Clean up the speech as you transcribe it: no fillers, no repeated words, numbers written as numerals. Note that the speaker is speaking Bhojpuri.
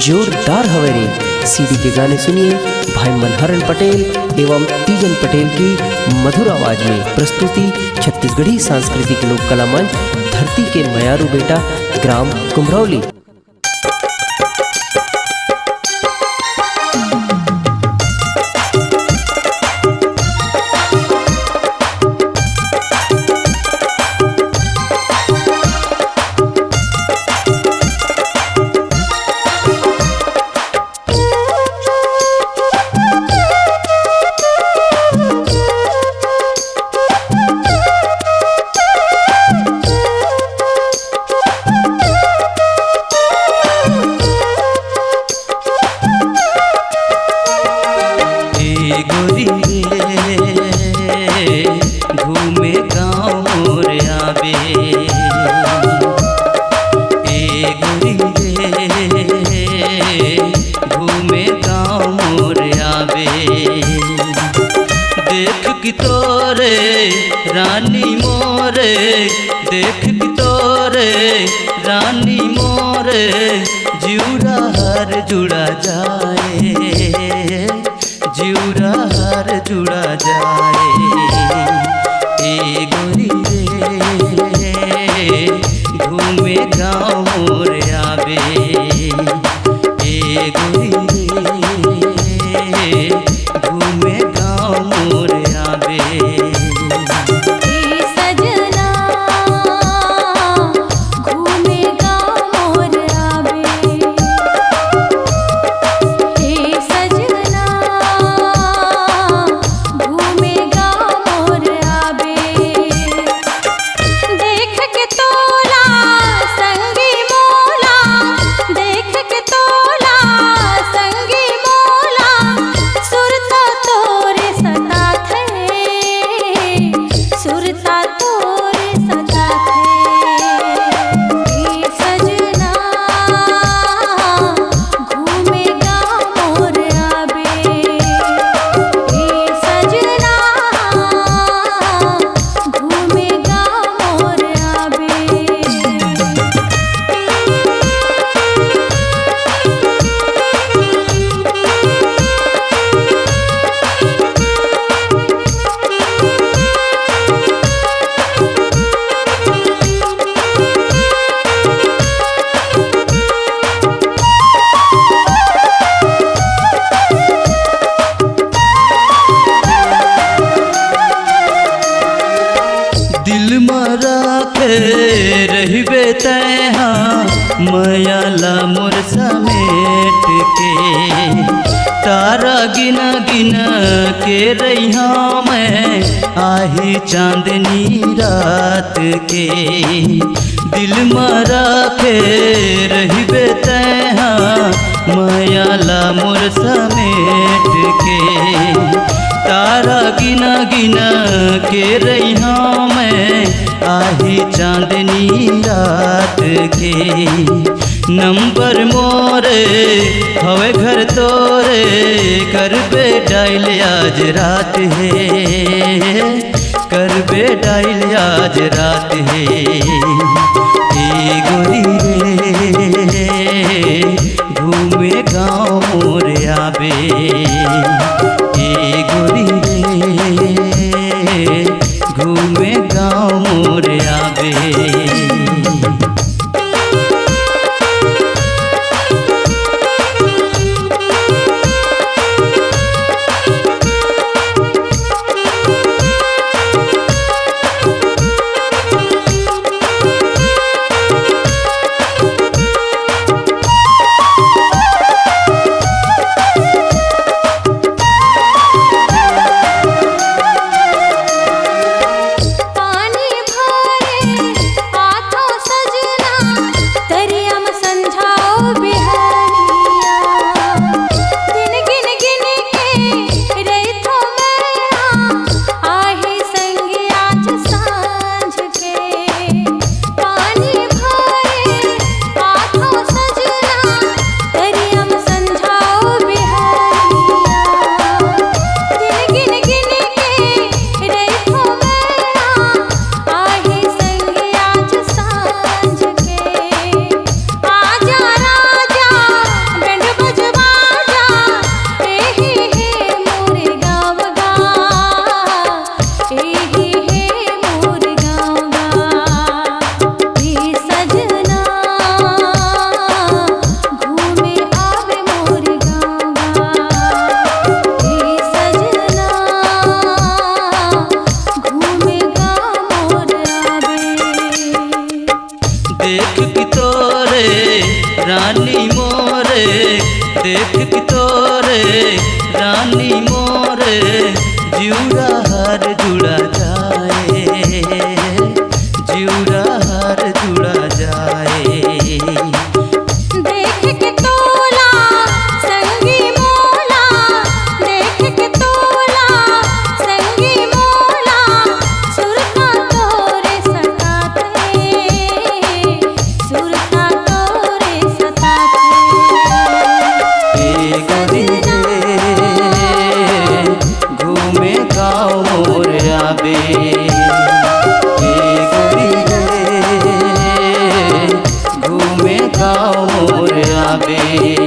जोरदार हवे रे। सीडी के गाने सुनिए भाई मनहरन पटेल एवं तीजन पटेल की मधुर आवाज में प्रस्तुति छत्तीसगढ़ी सांस्कृतिक लोक कला मंच धरती के मयारू बेटा ग्राम कुम्हरौली। घूमे गाँव मोर आवे ए गोरी रे घूमे गाँव मोर आवे। देख कि तोरे रानी मोरे देख कि तोरे रानी मोरे जिउरा हर जुड़ा जाए जिउरा हर जुड़ा जाए। ए गोरी रे घूमे गाँव मोर आवे ए गोरी रे घूमे गाँव मोर आवे। दिल मरा के रहिबे तैहा मयाला मोर समेट के तारा गिना गिना के रहिया मैं आही चांदनी रात के। दिल मरा के रहिबे तैहा मयाला मोर समेट के तारा गिना गिना के रहिया मैं आही चांदनी रात के। नंबर मोरे हवे घर तोरे करबे डाइल आज रात है करबे डाइल आज रात है। ए गोरी रे घूमे गाँव मोर आवे ए गोरी रे घूमे गाँव मोर आवे। रानी मोरे देख के तोरे रानी मोरे जिउरा हर जुड़ा जाए जिउरा हर जुड़ा जाए देख के तोला संगी मोला देख के तोला संगी मोला सुरता तोरे सताते सुरता तोरे सताते घूमे गाँव मोर आबे घूमे गाँव मोर आबे।